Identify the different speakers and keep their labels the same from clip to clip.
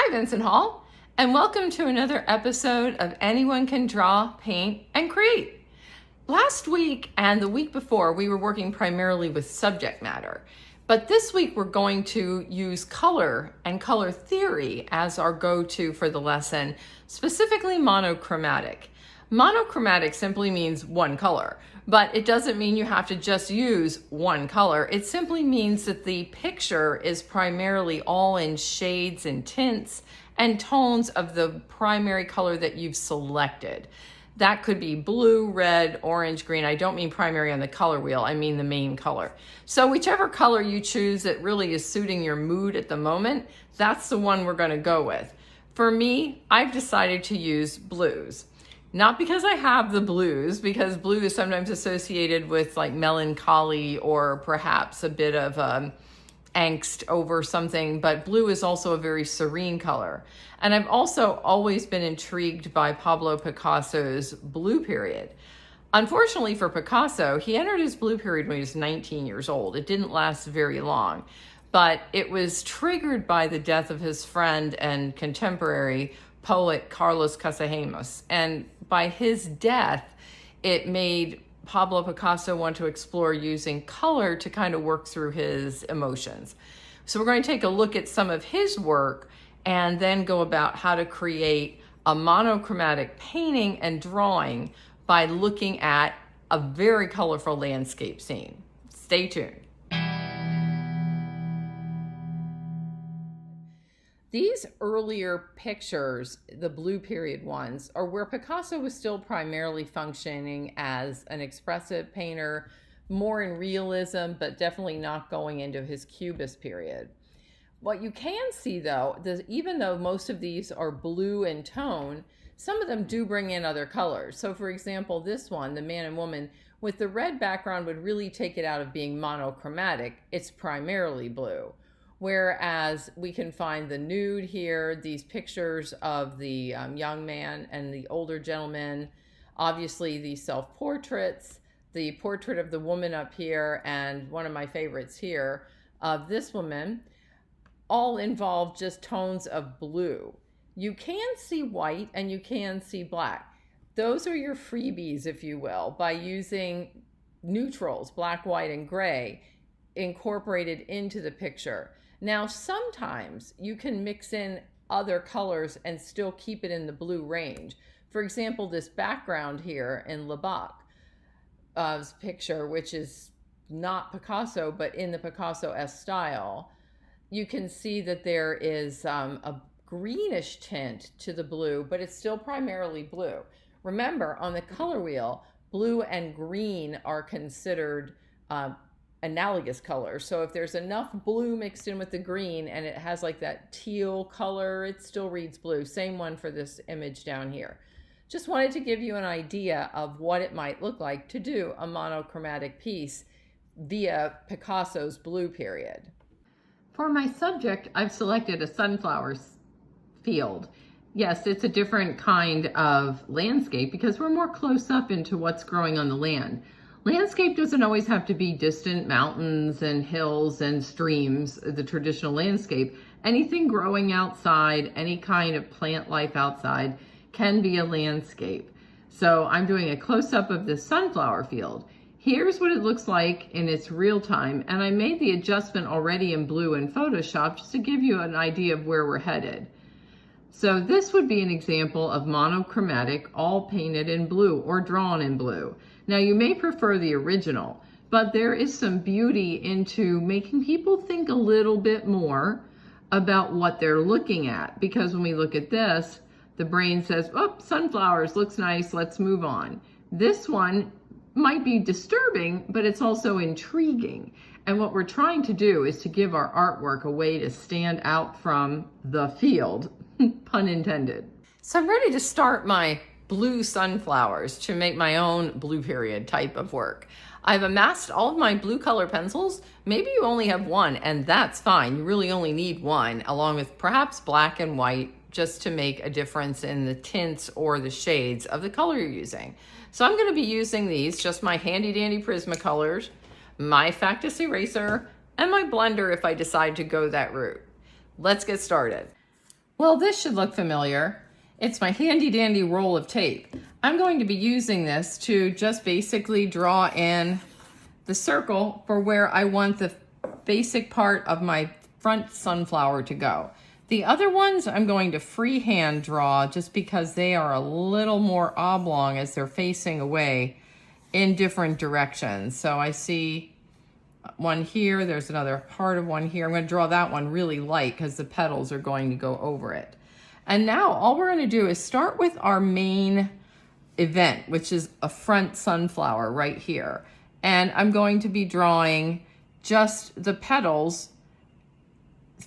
Speaker 1: Hi, Vincent Hall, and welcome to another episode of Anyone Can Draw, Paint, and Create. Last week and the week before, we were working primarily with subject matter, but this week we're going to use color and color theory as our go-to for the lesson, specifically monochromatic. Monochromatic simply means one color, but it doesn't mean you have to just use one color. It simply means that the picture is primarily all in shades and tints and tones of the primary color that you've selected. That could be blue, red, orange, green. I don't mean primary on the color wheel, I mean the main color. So whichever color you choose that really is suiting your mood at the moment, that's the one we're going to go with. For me, I've decided to use blues. Not because I have the blues, because blue is sometimes associated with like melancholy or perhaps a bit of angst over something, but blue is also a very serene color. And I've also always been intrigued by Pablo Picasso's blue period. Unfortunately for Picasso, he entered his blue period when he was 19 years old. It didn't last very long, but it was triggered by the death of his friend and contemporary poet Carlos Casagemas. And by his death, it made Pablo Picasso want to explore using color to kind of work through his emotions. So we're going to take a look at some of his work and then go about how to create a monochromatic painting and drawing by looking at a very colorful landscape scene. Stay tuned. These earlier pictures, the blue period ones, are where Picasso was still primarily functioning as an expressive painter, more in realism, but definitely not going into his Cubist period. What you can see though, even though most of these are blue in tone, some of them do bring in other colors. So for example, this one, the man and woman, with the red background would really take it out of being monochromatic. It's primarily blue. Whereas we can find the nude here, these pictures of the young man and the older gentleman, obviously the self-portraits, the portrait of the woman up here, and one of my favorites here of this woman, all involve just tones of blue. You can see white and you can see black. Those are your freebies, if you will, by using neutrals, black, white, and gray, incorporated into the picture. Now, sometimes you can mix in other colors and still keep it in the blue range. For example, this background here in Lebac's picture, which is not Picasso, but in the Picasso-esque style, you can see that there is a greenish tint to the blue, but it's still primarily blue. Remember, on the color wheel, blue and green are considered analogous colors. So if there's enough blue mixed in with the green and it has like that teal color, it still reads blue. Same one for this image down here. Just wanted to give you an idea of what it might look like to do a monochromatic piece via Picasso's blue period. For my subject, I've selected a sunflower field. Yes, it's a different kind of landscape because we're more close up into what's growing on the land. Landscape doesn't always have to be distant mountains and hills and streams, the traditional landscape. Anything growing outside, any kind of plant life outside can be a landscape. So I'm doing a close-up of this sunflower field. Here's what it looks like in its real time, and I made the adjustment already in blue in Photoshop just to give you an idea of where we're headed. So this would be an example of monochromatic, all painted in blue or drawn in blue. Now you may prefer the original, but there is some beauty into making people think a little bit more about what they're looking at, because when we look at this, the brain says, oh, sunflowers, looks nice, let's move on. This one might be disturbing, but it's also intriguing. And what we're trying to do is to give our artwork a way to stand out from the field, pun intended. So I'm ready to start my blue sunflowers to make my own blue period type of work. I've amassed all of my blue color pencils. Maybe you only have one, and that's fine. You really only need one, along with perhaps black and white, just to make a difference in the tints or the shades of the color you're using. So I'm going to be using these, just my handy dandy Prismacolors, my Factus eraser, and my blender if I decide to go that route. Let's get started. Well, this should look familiar. It's my handy dandy roll of tape. I'm going to be using this to just basically draw in the circle for where I want the basic part of my front sunflower to go. The other ones I'm going to freehand draw just because they are a little more oblong as they're facing away in different directions. So I see one here, there's another part of one here. I'm going to draw that one really light because the petals are going to go over it. And now all we're going to do is start with our main event, which is a front sunflower right here. And I'm going to be drawing just the petals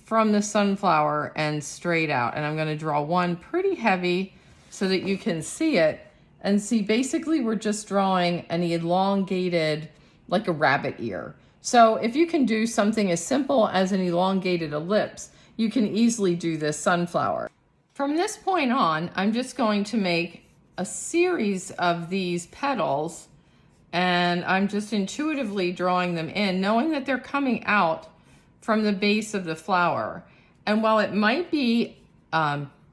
Speaker 1: from the sunflower and straight out. And I'm going to draw one pretty heavy so that you can see it. And see, basically we're just drawing an elongated, like a rabbit ear. So if you can do something as simple as an elongated ellipse, you can easily do this sunflower. From this point on, I'm just going to make a series of these petals, and I'm just intuitively drawing them in, knowing that they're coming out from the base of the flower. And while it might be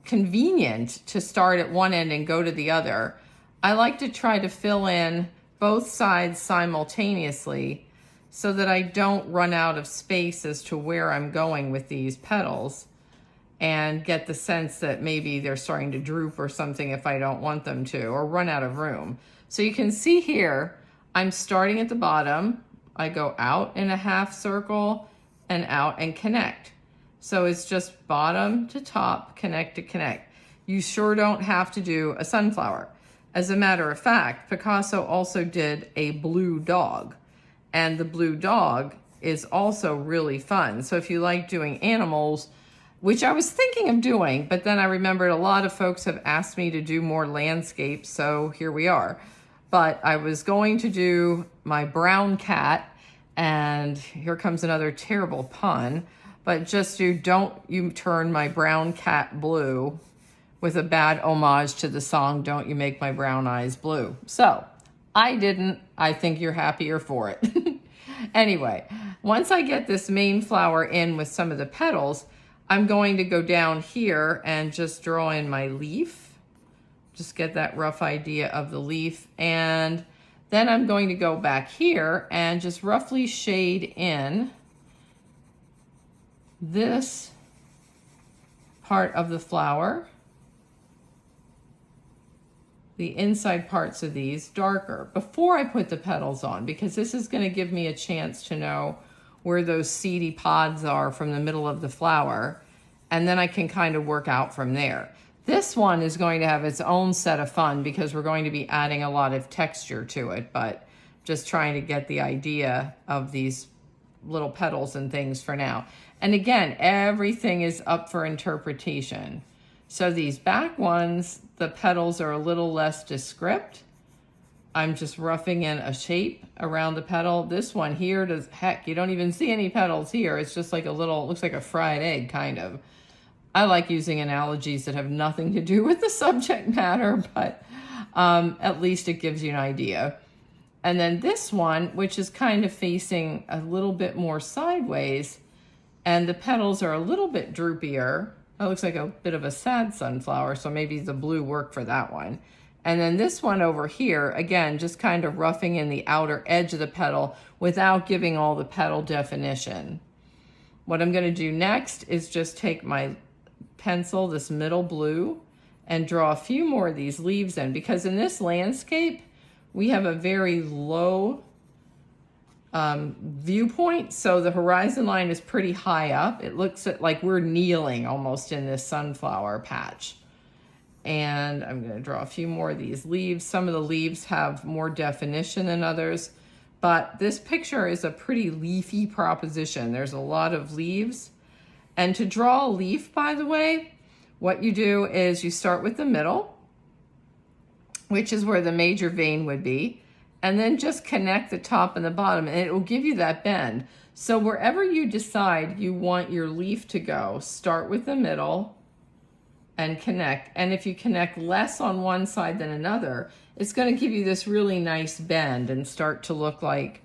Speaker 1: convenient to start at one end and go to the other, I like to try to fill in both sides simultaneously so that I don't run out of space as to where I'm going with these petals and get the sense that maybe they're starting to droop or something if I don't want them to, or run out of room. So you can see here, I'm starting at the bottom. I go out in a half circle and out and connect. So it's just bottom to top, connect to connect. You sure don't have to do a sunflower. As a matter of fact, Picasso also did a blue dog, and the blue dog is also really fun. So if you like doing animals, which I was thinking of doing, but then I remembered a lot of folks have asked me to do more landscapes, so here we are. But I was going to do my brown cat, and here comes another terrible pun, but just do Don't You Turn My Brown Cat Blue, with a bad homage to the song Don't You Make My Brown Eyes Blue. So I didn't. I think you're happier for it. Anyway, once I get this main flower in with some of the petals, I'm going to go down here and just draw in my leaf. Just get that rough idea of the leaf. And then I'm going to go back here and just roughly shade in this part of the flower. The inside parts of these darker before I put the petals on, because this is going to give me a chance to know where those seedy pods are from the middle of the flower, and then I can kind of work out from there. This one is going to have its own set of fun because we're going to be adding a lot of texture to it, but just trying to get the idea of these little petals and things for now. And again, everything is up for interpretation. So these back ones, the petals are a little less descript. I'm just roughing in a shape around the petal. This one here, heck, you don't even see any petals here. It's just like a little, looks like a fried egg, kind of. I like using analogies that have nothing to do with the subject matter, but at least it gives you an idea. And then this one, which is kind of facing a little bit more sideways, and the petals are a little bit droopier. That looks like a bit of a sad sunflower, so maybe the blue worked for that one. And then this one over here, again, just kind of roughing in the outer edge of the petal without giving all the petal definition. What I'm going to do next is just take my pencil, this middle blue, and draw a few more of these leaves in, because in this landscape, we have a very low viewpoint, so the horizon line is pretty high up. It looks like we're kneeling almost in this sunflower patch. And I'm going to draw a few more of these leaves. Some of the leaves have more definition than others, but this picture is a pretty leafy proposition. There's a lot of leaves. And to draw a leaf, by the way, what you do is you start with the middle, which is where the major vein would be, and then just connect the top and the bottom, and it will give you that bend. So wherever you decide you want your leaf to go, start with the middle and connect. And if you connect less on one side than another, it's going to give you this really nice bend and start to look like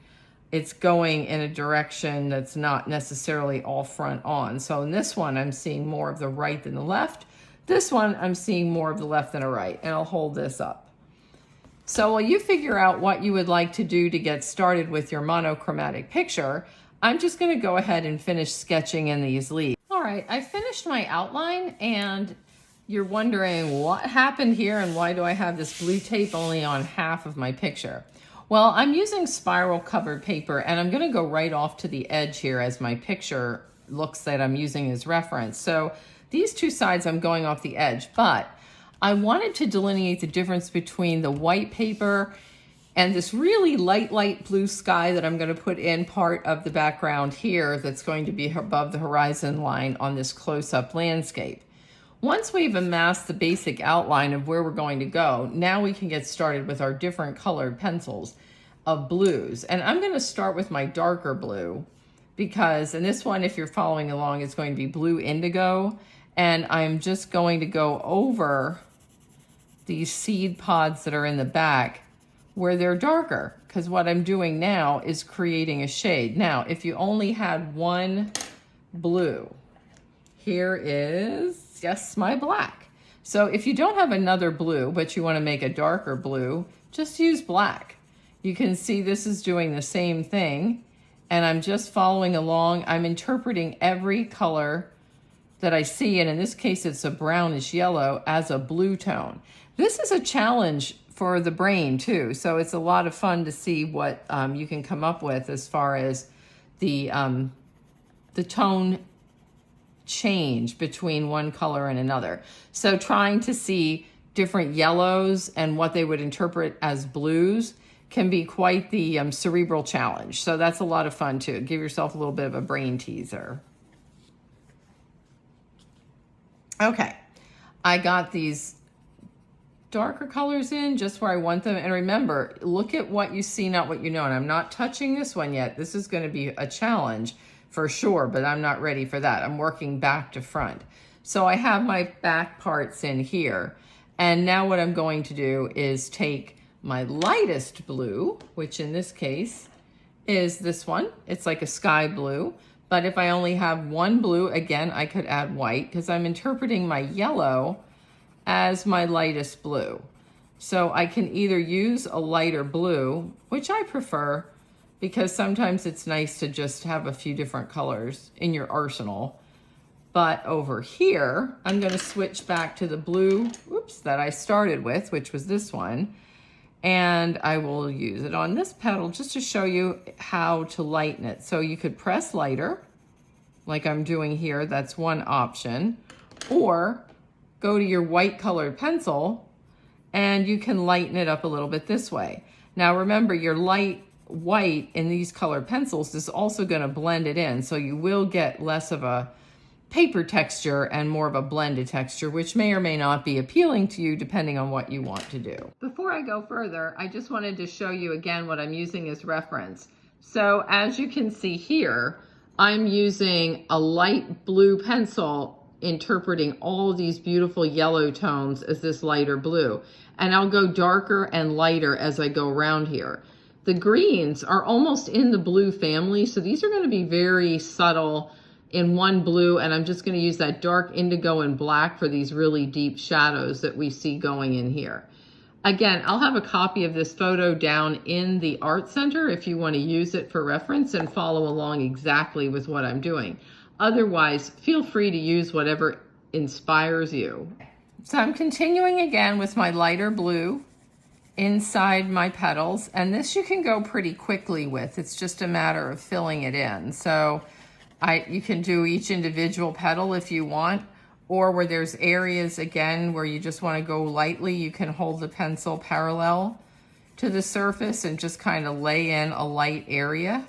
Speaker 1: it's going in a direction that's not necessarily all front on. So in this one, I'm seeing more of the right than the left. This one, I'm seeing more of the left than the right, and I'll hold this up. So while you figure out what you would like to do to get started with your monochromatic picture, I'm just gonna go ahead and finish sketching in these leaves. All right, I finished my outline, and you're wondering what happened here and why do I have this blue tape only on half of my picture? Well, I'm using spiral covered paper, and I'm gonna go right off to the edge here as my picture looks that I'm using as reference. So these two sides I'm going off the edge, but I wanted to delineate the difference between the white paper and this really light blue sky that I'm going to put in part of the background here that's going to be above the horizon line on this close-up landscape. Once we've amassed the basic outline of where we're going to go, now we can get started with our different colored pencils of blues. And I'm going to start with my darker blue because, and this one, if you're following along, is going to be blue indigo. And I'm just going to go over these seed pods that are in the back where they're darker, because what I'm doing now is creating a shade. Now, if you only had one blue, here is, yes, my black. So if you don't have another blue, but you want to make a darker blue, just use black. You can see this is doing the same thing, and I'm just following along. I'm interpreting every color that I see, and in this case, it's a brownish yellow, as a blue tone. This is a challenge for the brain too, so it's a lot of fun to see what you can come up with as far as the tone change between one color and another. So trying to see different yellows and what they would interpret as blues can be quite the cerebral challenge. So that's a lot of fun too. Give yourself a little bit of a brain teaser. Okay, I got these darker colors in just where I want them. And remember, look at what you see, not what you know. And I'm not touching this one yet. This is going to be a challenge for sure, but I'm not ready for that. I'm working back to front. So I have my back parts in here. And now what I'm going to do is take my lightest blue, which in this case is this one. It's like a sky blue. But if I only have one blue, again, I could add white because I'm interpreting my yellow as my lightest blue. So I can either use a lighter blue, which I prefer because sometimes it's nice to just have a few different colors in your arsenal. But over here, I'm going to switch back to the blue, that I started with, which was this one. And I will use it on this petal just to show you how to lighten it. So you could press lighter, like I'm doing here, that's one option. Or go to your white colored pencil and you can lighten it up a little bit this way. Now remember, your light white in these colored pencils is also going to blend it in, so you will get less of a paper texture and more of a blended texture, which may or may not be appealing to you depending on what you want to do. Before I go further, I just wanted to show you again what I'm using as reference. So as you can see here, I'm using a light blue pencil interpreting all of these beautiful yellow tones as this lighter blue. And I'll go darker and lighter as I go around here. The greens are almost in the blue family, so these are going to be very subtle in one blue, and I'm just going to use that dark indigo and black for these really deep shadows that we see going in here. Again, I'll have a copy of this photo down in the Art Center if you want to use it for reference and follow along exactly with what I'm doing. Otherwise, feel free to use whatever inspires you. So I'm continuing again with my lighter blue inside my petals, and this you can go pretty quickly with. It's just a matter of filling it in. So you can do each individual petal if you want, or where there's areas again where you just want to go lightly, you can hold the pencil parallel to the surface and just kind of lay in a light area.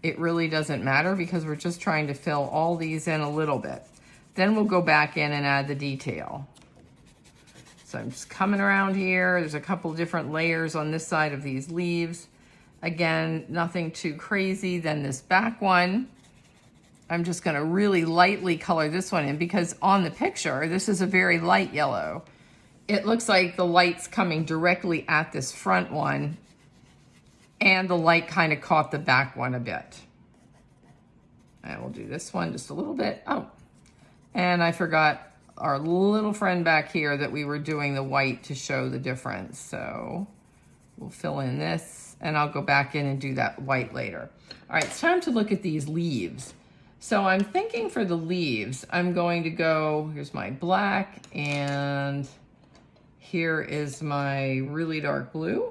Speaker 1: It really doesn't matter because we're just trying to fill all these in a little bit. Then we'll go back in and add the detail. So I'm just coming around here. There's a couple different layers on this side of these leaves. Again, nothing too crazy. Then this back one, I'm just going to really lightly color this one in because on the picture, this is a very light yellow. It looks like the light's coming directly at this front one And the light kind of caught the back one a bit. And we'll do this one just a little bit. Oh, and I forgot our little friend back here that we were doing the white to show the difference. So we'll fill in this and I'll go back in and do that white later. All right, it's time to look at these leaves. So I'm thinking for the leaves, I'm going to go, here's my black, and here is my really dark blue.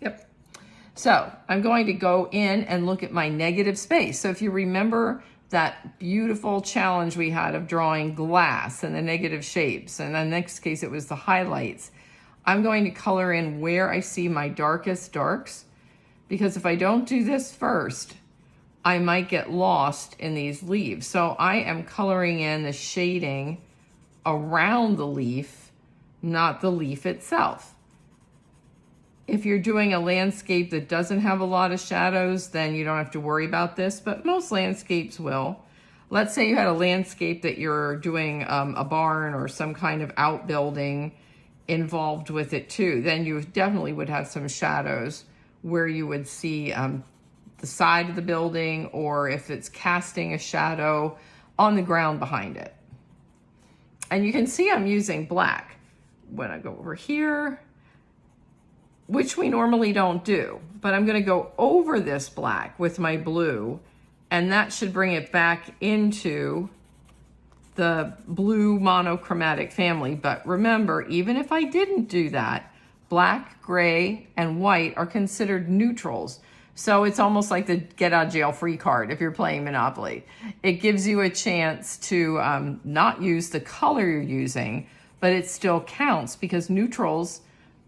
Speaker 1: Yep. So I'm going to go in and look at my negative space. So if you remember that beautiful challenge we had of drawing glass and the negative shapes, and in the next case it was the highlights, I'm going to color in where I see my darkest darks, because if I don't do this first, I might get lost in these leaves. So I am coloring in the shading around the leaf, not the leaf itself. If you're doing a landscape that doesn't have a lot of shadows, then you don't have to worry about this, but most landscapes will. Let's say you had a landscape that you're doing a barn or some kind of outbuilding involved with it too, then you definitely would have some shadows where you would see the side of the building, or if it's casting a shadow on the ground behind it. And you can see I'm using black. When I go over here, which we normally don't do, but I'm gonna go over this black with my blue, and that should bring it back into the blue monochromatic family. But remember, even if I didn't do that, black, gray, and white are considered neutrals. So it's almost like the get out of jail free card if you're playing Monopoly. It gives you a chance to not use the color you're using, but it still counts because neutrals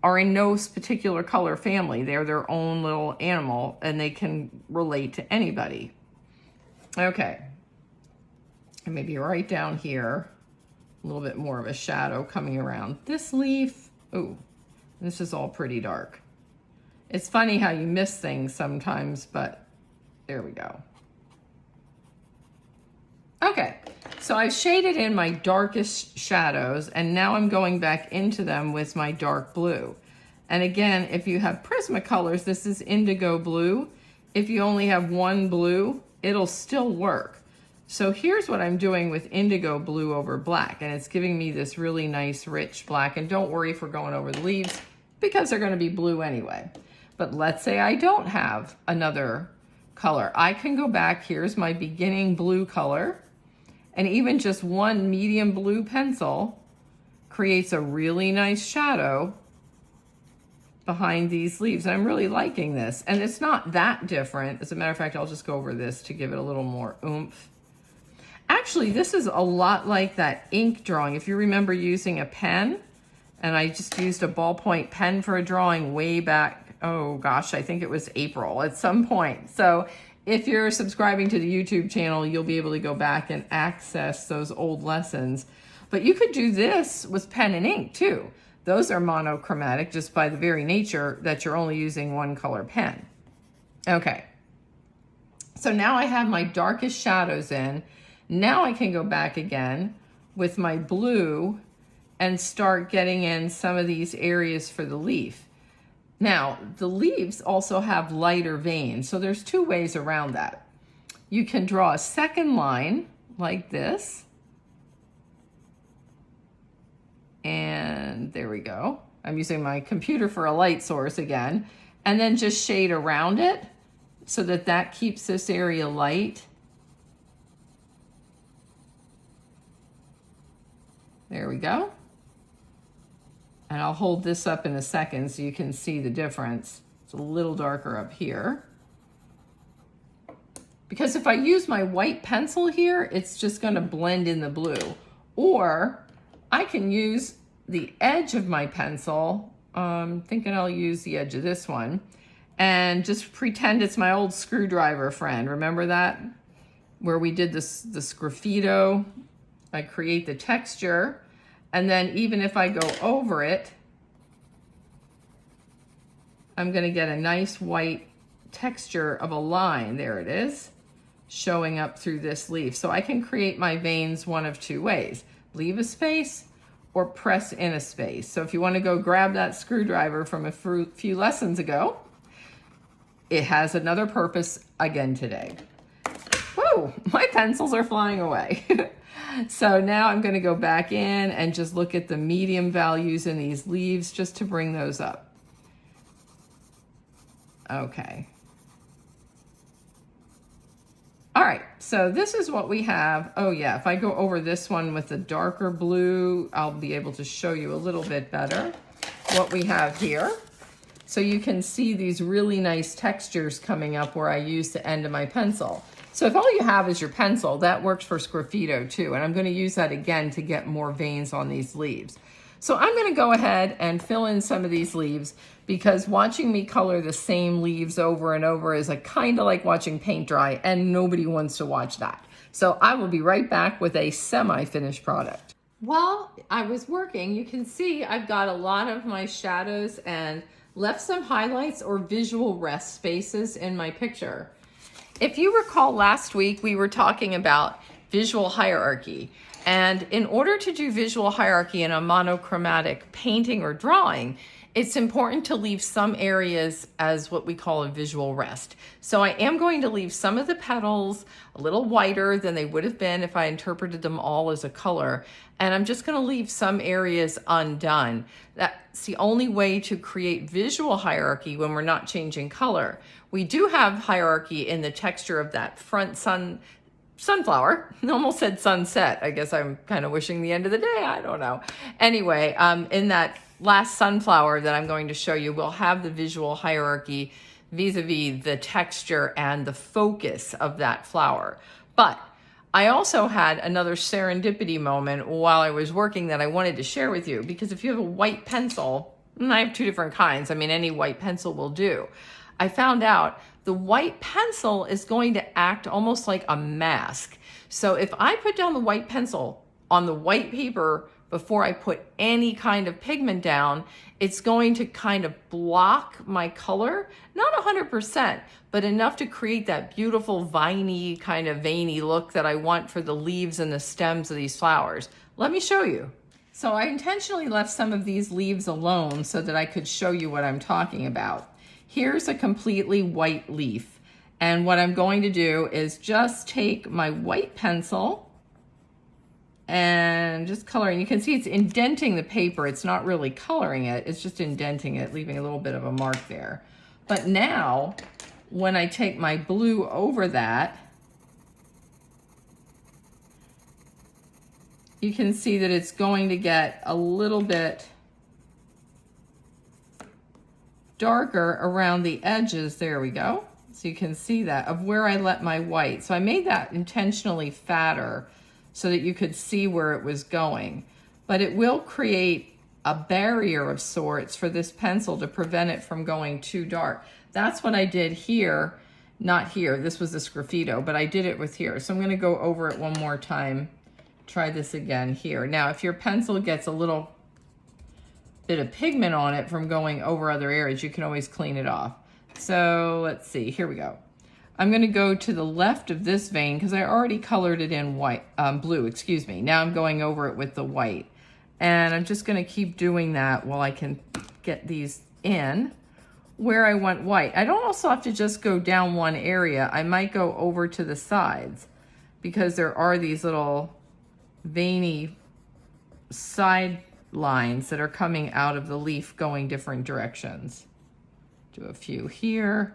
Speaker 1: are in no particular color family. They're their own little animal and they can relate to anybody. Okay, and maybe right down here, a little bit more of a shadow coming around this leaf. Ooh, this is all pretty dark. It's funny how you miss things sometimes, but there we go. Okay, so I've shaded in my darkest shadows, and now I'm going back into them with my dark blue. And again, if you have Prismacolors, this is indigo blue. If you only have one blue, it'll still work. So here's what I'm doing with indigo blue over black, and it's giving me this really nice rich black. And don't worry if we're going over the leaves, because they're going to be blue anyway. But let's say I don't have another color. I can go back, here's my beginning blue color, and even just one medium blue pencil creates a really nice shadow behind these leaves. I'm really liking this, and it's not that different. As a matter of fact, I'll just go over this to give it a little more oomph. Actually, this is a lot like that ink drawing. If you remember using a pen, and I just used a ballpoint pen for a drawing way back, oh gosh, I think it was April at some point. So if you're subscribing to the YouTube channel, you'll be able to go back and access those old lessons. But you could do this with pen and ink too. Those are monochromatic just by the very nature that you're only using one color pen. Okay, so now I have my darkest shadows in. Now I can go back again with my blue and start getting in some of these areas for the leaf. Now, the leaves also have lighter veins, so there's two ways around that. You can draw a second line like this, and there we go. I'm using my computer for a light source again, and then just shade around it so that that keeps this area light. There we go. And I'll hold this up in a second so you can see the difference. It's a little darker up here. Because if I use my white pencil here, it's just gonna blend in the blue. Or I can use the edge of my pencil. I'm thinking I'll use the edge of this one and just pretend it's my old screwdriver friend. Remember that? Where we did this graffito. I create the texture. And then even if I go over it, I'm gonna get a nice white texture of a line, there it is, showing up through this leaf. So I can create my veins one of two ways, leave a space or press in a space. So if you wanna go grab that screwdriver from a few lessons ago, it has another purpose again today. Whoa, my pencils are flying away. So now I'm going to go back in and just look at the medium values in these leaves just to bring those up. Okay. All right, so this is what we have. Oh yeah, if I go over this one with the darker blue, I'll be able to show you a little bit better what we have here. So you can see these really nice textures coming up where I use the end of my pencil. So if all you have is your pencil, that works for sgraffito too. And I'm going to use that again to get more veins on these leaves. So I'm going to go ahead and fill in some of these leaves because watching me color the same leaves over and over is kind of like watching paint dry, and nobody wants to watch that. So I will be right back with a semi-finished product. While I was working, you can see I've got a lot of my shadows and left some highlights or visual rest spaces in my picture. If you recall last week, we were talking about visual hierarchy. And in order to do visual hierarchy in a monochromatic painting or drawing, it's important to leave some areas as what we call a visual rest. So I am going to leave some of the petals a little whiter than they would have been if I interpreted them all as a color. And I'm just going to leave some areas undone. That's the only way to create visual hierarchy when we're not changing color. We do have hierarchy in the texture of that front sunflower. I almost said sunset. I guess I'm kind of wishing the end of the day. I don't know. Anyway, in that last sunflower that I'm going to show you, we'll have the visual hierarchy vis-a-vis the texture and the focus of that flower. But I also had another serendipity moment while I was working that I wanted to share with you, because if you have a white pencil, and I have two different kinds, I mean, any white pencil will do. I found out the white pencil is going to act almost like a mask. So if I put down the white pencil on the white paper before I put any kind of pigment down, it's going to kind of block my color, not 100%, but enough to create that beautiful viney kind of veiny look that I want for the leaves and the stems of these flowers. Let me show you. So I intentionally left some of these leaves alone so that I could show you what I'm talking about. Here's a completely white leaf. And what I'm going to do is just take my white pencil and just coloring. You can see it's indenting the paper. It's not really coloring it. It's just indenting it, leaving a little bit of a mark there. But now, when I take my blue over that, you can see that it's going to get a little bit darker around the edges. There we go. So you can see that of where I let my white. So I made that intentionally fatter so that you could see where it was going. But it will create a barrier of sorts for this pencil to prevent it from going too dark. That's what I did here. Not here. This was the sgraffito, but I did it with here. So I'm going to go over it one more time. Try this again here. Now, if your pencil gets a little bit of pigment on it from going over other areas, you can always clean it off. So let's see, here we go. I'm going to go to the left of this vein because I already colored it in white, blue, excuse me. Now I'm going over it with the white. And I'm just going to keep doing that while I can get these in where I want white. I don't also have to just go down one area. I might go over to the sides because there are these little veiny side lines that are coming out of the leaf going different directions. Do a few here.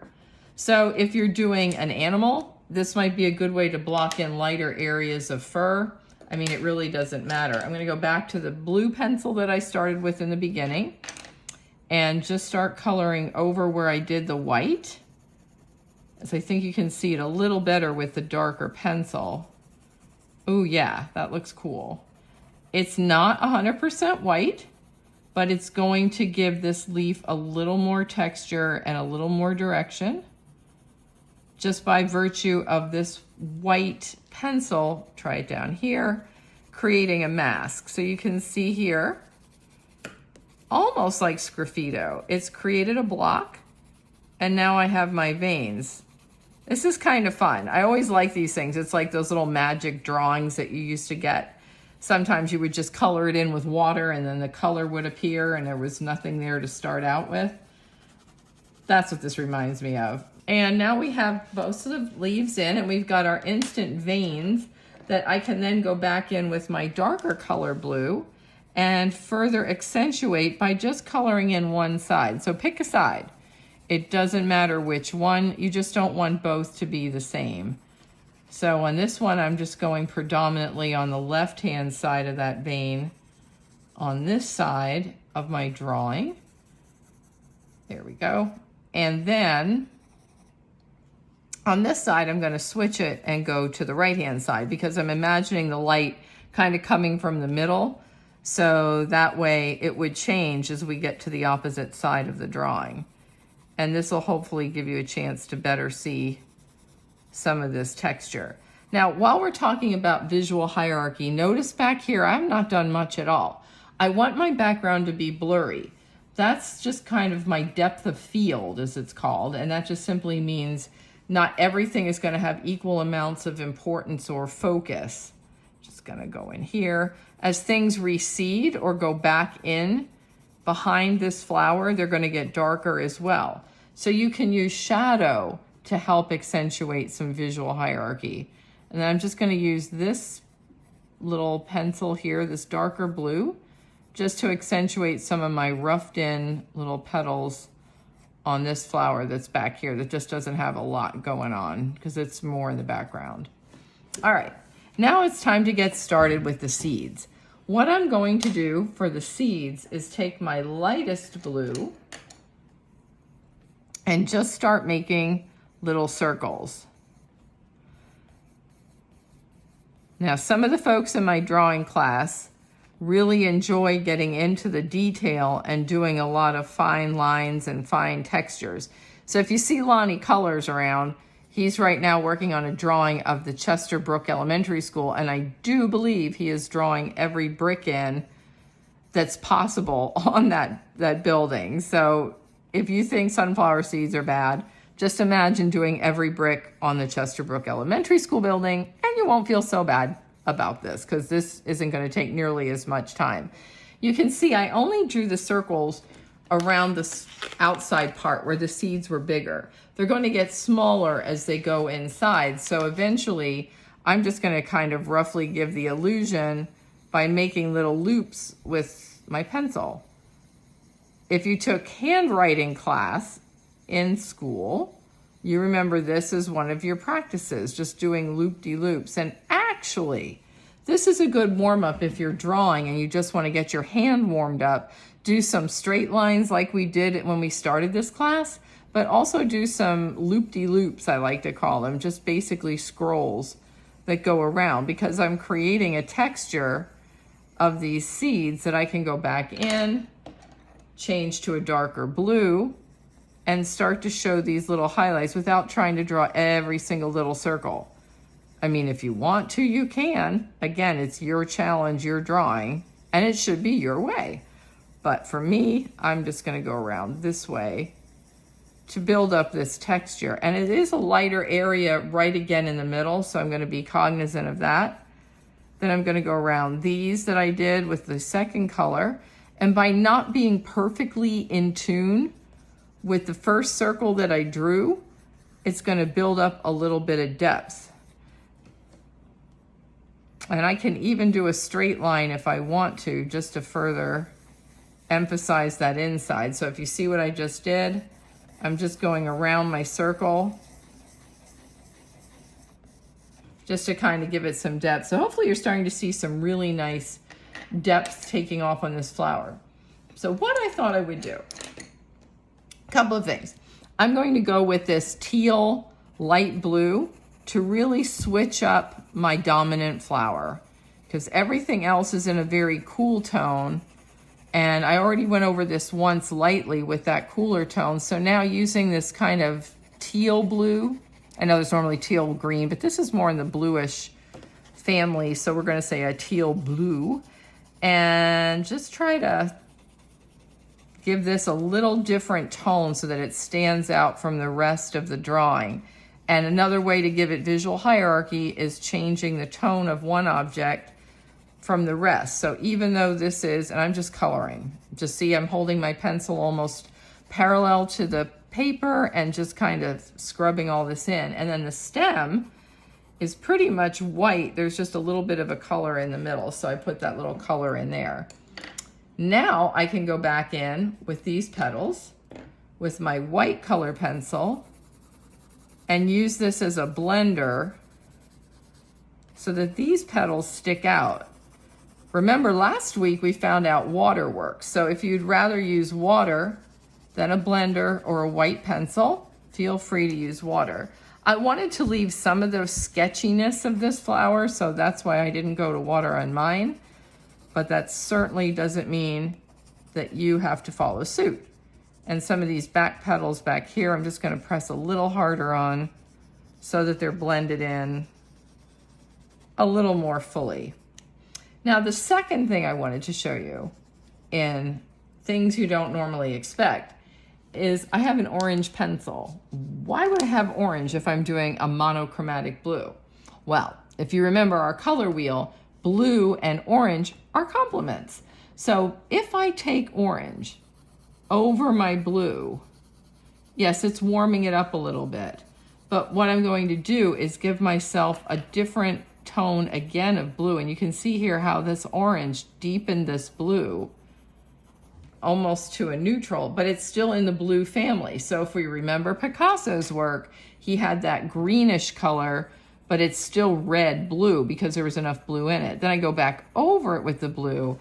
Speaker 1: So if you're doing an animal, this might be a good way to block in lighter areas of fur. I mean, it really doesn't matter. I'm going to go back to the blue pencil that I started with in the beginning and just start coloring over where I did the white. So I think you can see it a little better with the darker pencil. Oh yeah, that looks cool. It's not 100% white, but it's going to give this leaf a little more texture and a little more direction just by virtue of this white pencil, try it down here, creating a mask. So you can see here, almost like sgraffito, it's created a block and now I have my veins. This is kind of fun. I always like these things. It's like those little magic drawings that you used to get. Sometimes you would just color it in with water and then the color would appear and there was nothing there to start out with. That's what this reminds me of. And now we have most of the leaves in, and we've got our instant veins that I can then go back in with my darker color blue and further accentuate by just coloring in one side. So pick a side. It doesn't matter which one, you just don't want both to be the same. So on this one, I'm just going predominantly on the left-hand side of that vein on this side of my drawing. There we go. And then on this side, I'm going to switch it and go to the right-hand side because I'm imagining the light kind of coming from the middle. So that way it would change as we get to the opposite side of the drawing. And this will hopefully give you a chance to better see some of this texture. Now, while we're talking about visual hierarchy, notice back here, I've not done much at all. I want my background to be blurry. That's just kind of my depth of field, as it's called, and that just simply means not everything is going to have equal amounts of importance or focus. Just going to go in here. As things recede or go back in behind this flower, they're going to get darker as well. So you can use shadow to help accentuate some visual hierarchy. And then I'm just going to use this little pencil here, this darker blue, just to accentuate some of my roughed in little petals on this flower that's back here that just doesn't have a lot going on because it's more in the background. All right, now it's time to get started with the seeds. What I'm going to do for the seeds is take my lightest blue and just start making little circles. Now, some of the folks in my drawing class really enjoy getting into the detail and doing a lot of fine lines and fine textures. So if you see Lonnie Colors around, he's right now working on a drawing of the Chester Brook Elementary School, and I do believe he is drawing every brick in that's possible on that building. So if you think sunflower seeds are bad, just imagine doing every brick on the Chester Brook Elementary School building, and you won't feel so bad about this because this isn't going to take nearly as much time. You can see I only drew the circles around the outside part where the seeds were bigger. They're going to get smaller as they go inside. So eventually I'm just going to kind of roughly give the illusion by making little loops with my pencil. If you took handwriting class in school, you remember this is one of your practices, just doing loop-de-loops. And actually, this is a good warm-up if you're drawing and you just want to get your hand warmed up. Do some straight lines like we did when we started this class, but also do some loop-de-loops, I like to call them, just basically scrolls that go around because I'm creating a texture of these seeds that I can go back in, change to a darker blue, and start to show these little highlights without trying to draw every single little circle. I mean, if you want to, you can. Again, it's your challenge, your drawing, and it should be your way. But for me, I'm just going to go around this way to build up this texture. And it is a lighter area right again in the middle, so I'm going to be cognizant of that. Then I'm going to go around these that I did with the second color. And by not being perfectly in tune with the first circle that I drew, it's going to build up a little bit of depth. And I can even do a straight line if I want to, just to further emphasize that inside. So if you see what I just did, I'm just going around my circle just to kind of give it some depth. So hopefully you're starting to see some really nice depth taking off on this flower. So what I thought I would do, a couple of things. I'm going to go with this teal light blue to really switch up my dominant flower because everything else is in a very cool tone. And I already went over this once lightly with that cooler tone. So now using this kind of teal blue, I know there's normally teal green, but this is more in the bluish family. So we're going to say a teal blue and just try to give this a little different tone so that it stands out from the rest of the drawing. And another way to give it visual hierarchy is changing the tone of one object from the rest. So even though this is, and I'm just coloring, just see I'm holding my pencil almost parallel to the paper and just kind of scrubbing all this in. And then the stem is pretty much white. There's just a little bit of a color in the middle, so I put that little color in there. Now I can go back in with these petals with my white color pencil and use this as a blender so that these petals stick out. Remember, last week we found out water works. So if you'd rather use water than a blender or a white pencil, feel free to use water. I wanted to leave some of the sketchiness of this flower, so that's why I didn't go to water on mine. But that certainly doesn't mean that you have to follow suit. And some of these back petals back here, I'm just going to press a little harder on so that they're blended in a little more fully. Now, the second thing I wanted to show you in things you don't normally expect is I have an orange pencil. Why would I have orange if I'm doing a monochromatic blue? Well, if you remember our color wheel, blue and orange are complements. So if I take orange over my blue, yes, it's warming it up a little bit, but what I'm going to do is give myself a different tone again of blue. And you can see here how this orange deepened this blue almost to a neutral, but it's still in the blue family. So if we remember Picasso's work, he had that greenish color, but it's still red blue because there was enough blue in it. Then I go back over it with the blue.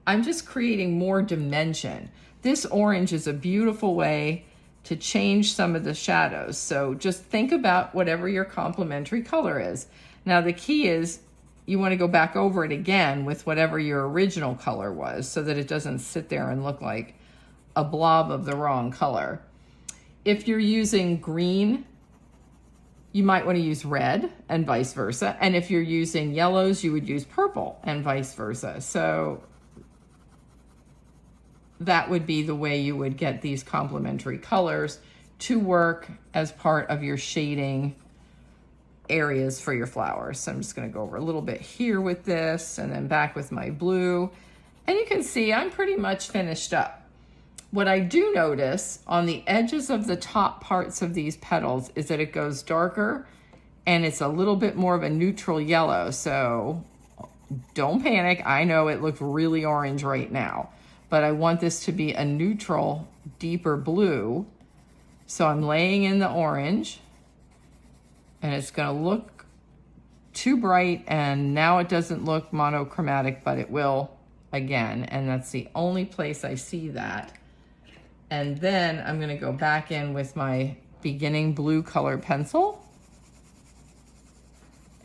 Speaker 1: I'm just creating more dimension. This orange is a beautiful way to change some of the shadows. So just think about whatever your complementary color is. Now the key is you want to go back over it again with whatever your original color was so that it doesn't sit there and look like a blob of the wrong color. If you're using green, you might want to use red and vice versa. And if you're using yellows, you would use purple and vice versa. So that would be the way you would get these complementary colors to work as part of your shading areas for your flowers. So I'm just going to go over a little bit here with this and then back with my blue. And you can see I'm pretty much finished up. What I do notice on the edges of the top parts of these petals is that it goes darker and it's a little bit more of a neutral yellow. So don't panic. I know it looks really orange right now, but I want this to be a neutral, deeper blue. So I'm laying in the orange and it's going to look too bright, and now it doesn't look monochromatic, but it will again. And that's the only place I see that. And then I'm going to go back in with my beginning blue color pencil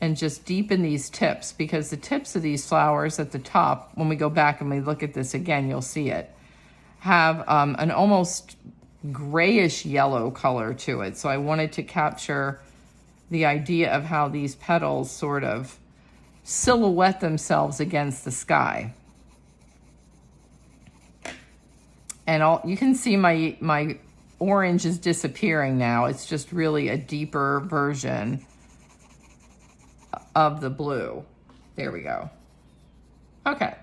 Speaker 1: and just deepen these tips, because the tips of these flowers at the top, when we go back and we look at this again, you'll see it, have an almost grayish yellow color to it. So I wanted to capture the idea of how these petals sort of silhouette themselves against the sky. And you can see my orange is disappearing now. It's just really a deeper version of the blue. There we go. Okay.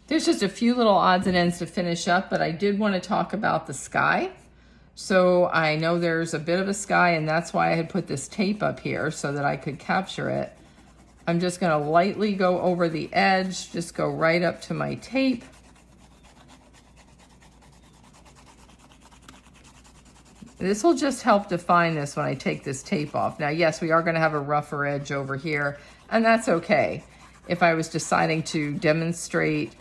Speaker 1: There's just a few little odds and ends to finish up, but I did want to talk about the sky. So I know there's a bit of a sky, and that's why I had put this tape up here so that I could capture it. I'm just going to lightly go over the edge, just go right up to my tape. This will just help define this when I take this tape off. Now, yes, we are going to have a rougher edge over here, and that's okay. If I was deciding to demonstrate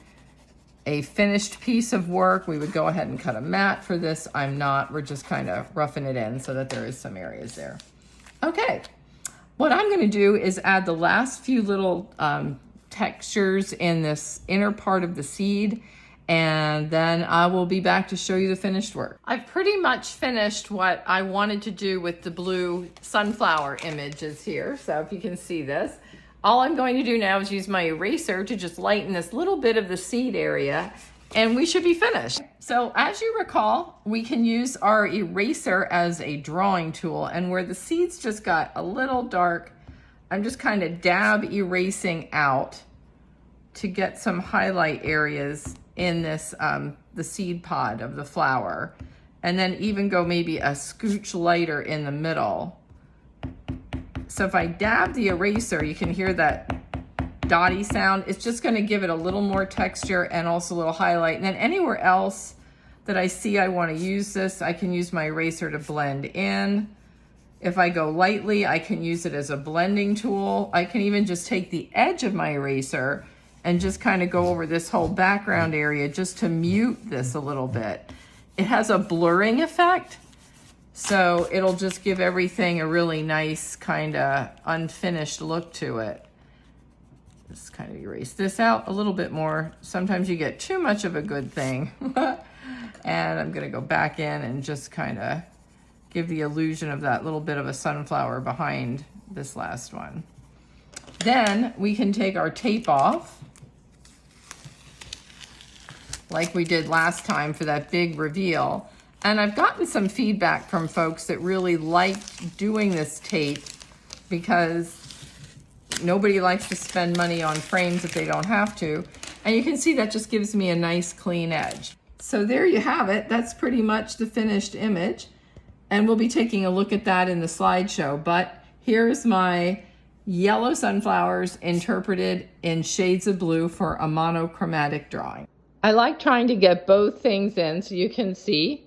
Speaker 1: a finished piece of work, we would go ahead and cut a mat for this. I'm not. We're just kind of roughing it in so that there is some areas there. Okay. What I'm going to do is add the last few little textures in this inner part of the seed, and then I will be back to show you the finished work. I've pretty much finished what I wanted to do with the blue sunflower images here. So if you can see this, all I'm going to do now is use my eraser to just lighten this little bit of the seed area, and we should be finished. So as you recall, we can use our eraser as a drawing tool, and where the seeds just got a little dark, I'm just kind of dab erasing out to get some highlight areas in this, the seed pod of the flower. and then even go maybe a scooch lighter in the middle. So if I dab the eraser, you can hear that dotty sound. It's just going to give it a little more texture and also a little highlight. And then anywhere else that I see I want to use this, I can use my eraser to blend in. If I go lightly, I can use it as a blending tool. I can even just take the edge of my eraser and just kind of go over this whole background area just to mute this a little bit. It has a blurring effect, so it'll just give everything a really nice kind of unfinished look to it. Just kind of erase this out a little bit more. Sometimes you get too much of a good thing. And I'm gonna go back in and just kind of give the illusion of that little bit of a sunflower behind this last one. Then we can take our tape off, like we did last time for that big reveal. And I've gotten some feedback from folks that really liked doing this tape because nobody likes to spend money on frames if they don't have to. And you can see that just gives me a nice clean edge. So there you have it. That's pretty much the finished image. And we'll be taking a look at that in the slideshow. But here's my yellow sunflowers interpreted in shades of blue for a monochromatic drawing. I like trying to get both things in so you can see.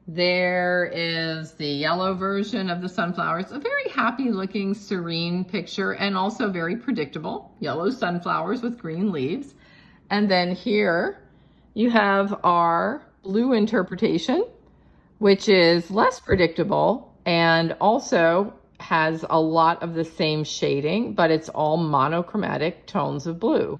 Speaker 1: There is the yellow version of the sunflowers, a very happy looking, serene picture and also very predictable. Yellow sunflowers with green leaves. And then here you have our blue interpretation, which is less predictable and also has a lot of the same shading, but it's all monochromatic tones of blue.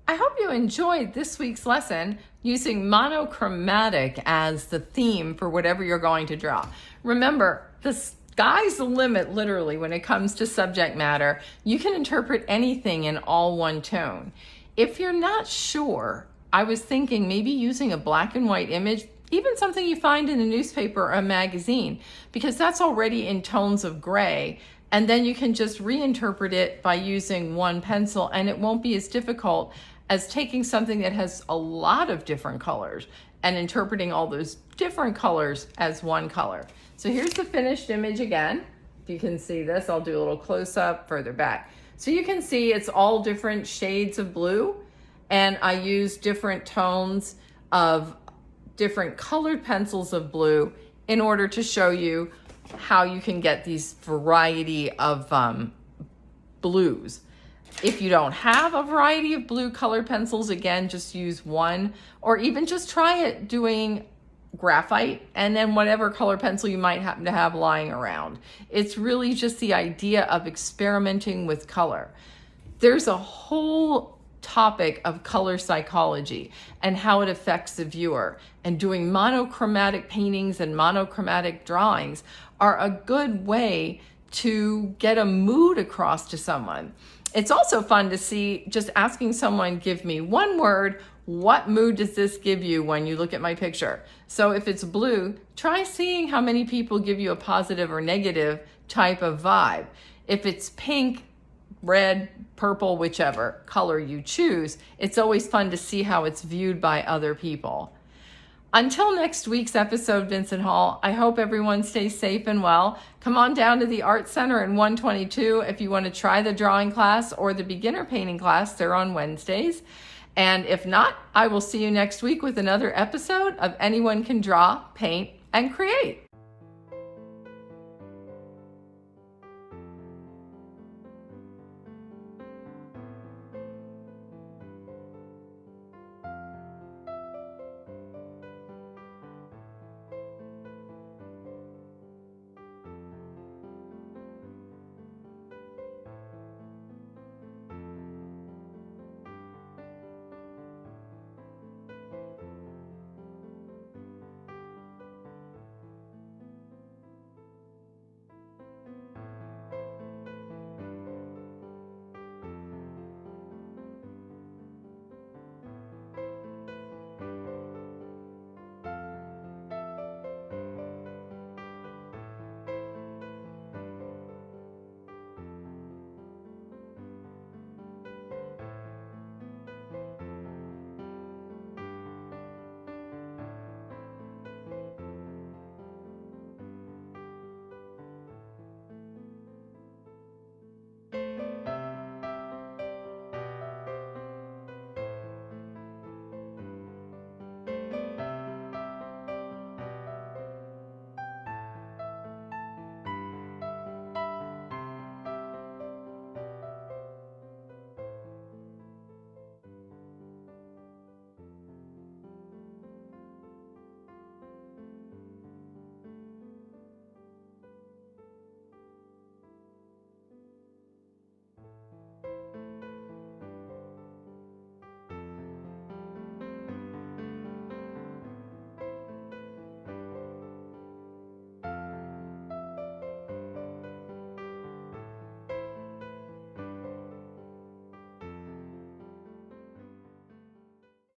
Speaker 1: I hope you enjoyed this week's lesson using monochromatic as the theme for whatever you're going to draw. Remember, the sky's the limit literally when it comes to subject matter. You can interpret anything in all one tone. If you're not sure, I was thinking maybe using a black and white image, even something you find in a newspaper or a magazine, because that's already in tones of gray. And then you can just reinterpret it by using one pencil, and it won't be as difficult as taking something that has a lot of different colors and interpreting all those different colors as one color. So here's the finished image again. If you can see this, I'll do a little close up further back. So you can see it's all different shades of blue, and I use different tones of different colored pencils of blue in order to show you how you can get these variety of blues. If you don't have a variety of blue colored pencils, again, just use one, or even just try it doing graphite and then whatever color pencil you might happen to have lying around. It's really just the idea of experimenting with color. There's a whole topic of color psychology and how it affects the viewer, and doing monochromatic paintings and monochromatic drawings are a good way to get a mood across to someone. It's also fun to see just asking someone, give me one word, what mood does this give you when you look at my picture? So if it's blue, try seeing how many people give you a positive or negative type of vibe. If it's pink, red, purple, whichever color you choose, it's always fun to see how it's viewed by other people. Until next week's episode, Vincent Hall, I hope everyone stays safe and well. Come on down to the Art Center in 122 if you want to try the drawing class or the beginner painting class. They're on Wednesdays. And if not, I will see you next week with another episode of Anyone Can Draw, Paint, and Create.